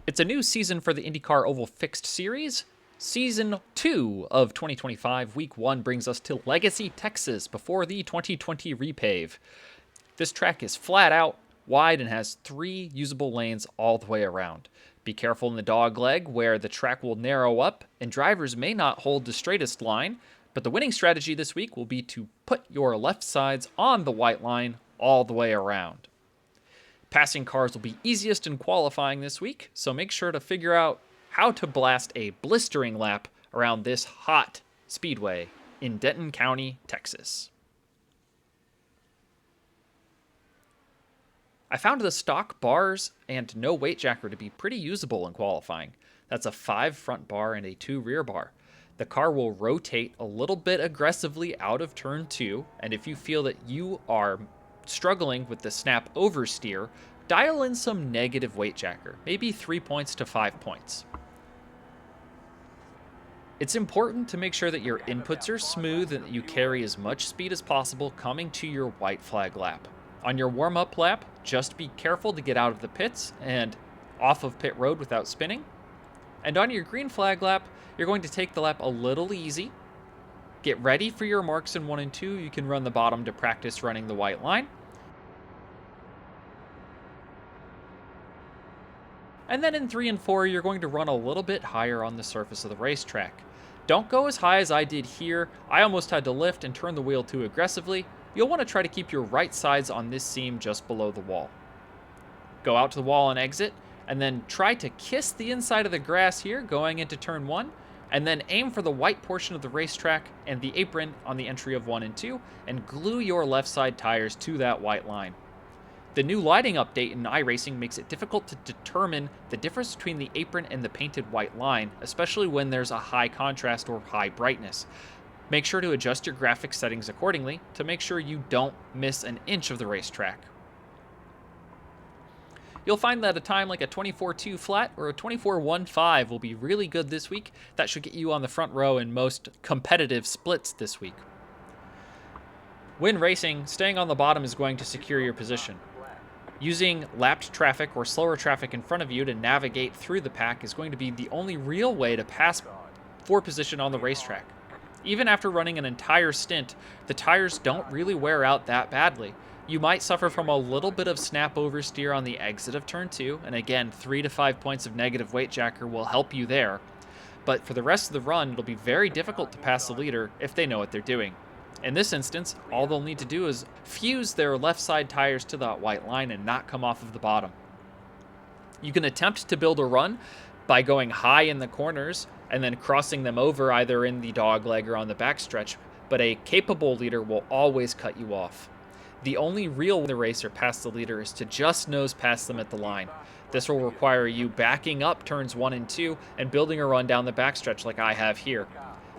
It's a new season for the IndyCar Oval Fixed Series. Season 2 of 2025, Week 1 brings us to Legacy, Texas before the 2020 repave. This track is flat out, wide, and has 3 usable lanes all the way around. Be careful in the dog leg where the track will narrow up and drivers may not hold the straightest line, but the winning strategy this week will be to put your left sides on the white line all the way around. Passing cars will be easiest in qualifying this week, so make sure to figure out how to blast a blistering lap around this hot speedway in Denton County, Texas. I found the stock bars and no weight jacker to be pretty usable in qualifying. That's a 5 front bar and a 2 rear bar. The car will rotate a little bit aggressively out of turn 2, and if you feel that you are struggling with the snap oversteer, dial in some negative weight jacker, maybe 3 points to 5 points. It's important to make sure that your inputs are smooth and that you carry as much speed as possible coming to your white flag lap. On your warm-up lap, just be careful to get out of the pits and off of pit road without spinning. And on your green flag lap, you're going to take the lap a little easy. Get ready for your marks in 1 and 2. You can run the bottom to practice running the white line. And then in 3 and 4, you're going to run a little bit higher on the surface of the racetrack. Don't go as high as I did here. I almost had to lift and turn the wheel too aggressively. You'll want to try to keep your right sides on this seam just below the wall. Go out to the wall and exit, and then try to kiss the inside of the grass here going into turn 1, and then aim for the white portion of the racetrack and the apron on the entry of 1 and 2, and glue your left side tires to that white line. The new lighting update in iRacing makes it difficult to determine the difference between the apron and the painted white line, especially when there's a high contrast or high brightness. Make sure to adjust your graphics settings accordingly to make sure you don't miss an inch of the racetrack. You'll find that a time like a 24.2 flat or a 24.15 will be really good this week. That should get you on the front row in most competitive splits this week. When racing, staying on the bottom is going to secure your position. Using lapped traffic or slower traffic in front of you to navigate through the pack is going to be the only real way to pass for position on the racetrack. Even after running an entire stint, the tires don't really wear out that badly. You might suffer from a little bit of snap oversteer on the exit of turn 2, and again, 3 to 5 points of negative weight jacker will help you there. But for the rest of the run, it'll be very difficult to pass the leader if they know what they're doing. In this instance, all they'll need to do is fuse their left side tires to that white line and not come off of the bottom. You can attempt to build a run by going high in the corners and then crossing them over either in the dog leg or on the backstretch, but a capable leader will always cut you off. The only real way the racer past the leader is to just nose past them at the line. This will require you backing up turns 1 and 2 and building a run down the backstretch like I have here.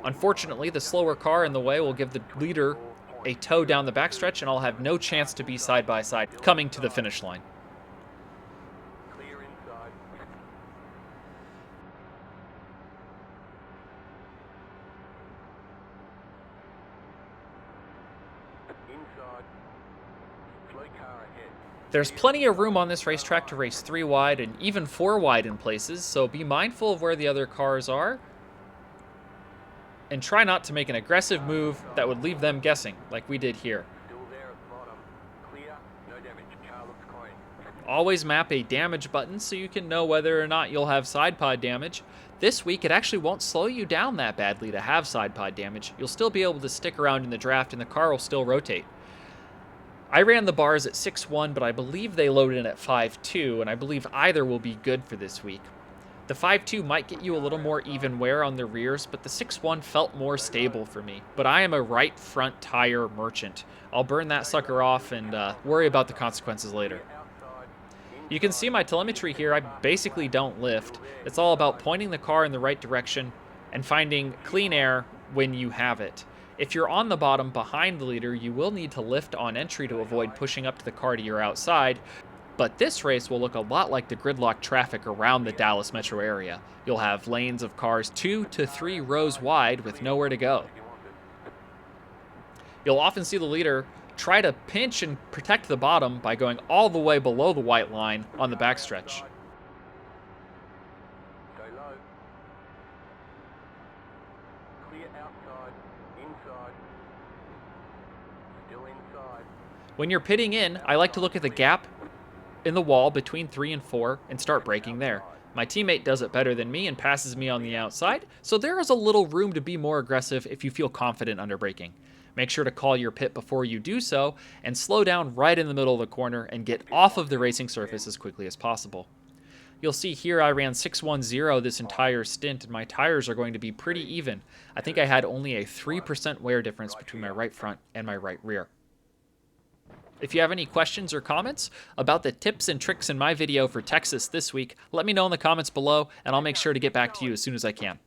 Unfortunately, the slower car in the way will give the leader a tow down the backstretch, and I'll have no chance to be side by side coming to the finish line. Clear inside. Inside. Slow car ahead. There's plenty of room on this racetrack to race 3 wide and even 4 wide in places, so be mindful of where the other cars are. And try not to make an aggressive move that would leave them guessing, like we did here. Still there at the bottom. Clear, no damage. Car looks clean. Always map a damage button so you can know whether or not you'll have side pod damage. This week, it actually won't slow you down that badly to have side pod damage. You'll still be able to stick around in the draft and the car will still rotate. I ran the bars at 6.1, but I believe they loaded in at 5.2, and I believe either will be good for this week. The 5.2 might get you a little more even wear on the rears, but the 6.1 felt more stable for me. But I am a right front tire merchant. I'll burn that sucker off and worry about the consequences later. You can see my telemetry here. I basically don't lift. It's all about pointing the car in the right direction and finding clean air when you have it. If you're on the bottom behind the leader, you will need to lift on entry to avoid pushing up to the car to your outside. But this race will look a lot like the gridlock traffic around the Dallas metro area. You'll have lanes of cars 2 to 3 rows wide with nowhere to go. You'll often see the leader try to pinch and protect the bottom by going all the way below the white line on the backstretch. low. Clear outside, inside. Still inside. When you're pitting in, I like to look at the gap in the wall between 3 and 4 and start braking there. My teammate does it better than me and passes me on the outside, so there is a little room to be more aggressive if you feel confident under braking. Make sure to call your pit before you do so and slow down right in the middle of the corner and get off of the racing surface as quickly as possible. You'll see here I ran 610 this entire stint, and my tires are going to be pretty even. I think I had only a 3% wear difference between my right front and my right rear. If you have any questions or comments about the tips and tricks in my video for Texas this week, let me know in the comments below, and I'll make sure to get back to you as soon as I can.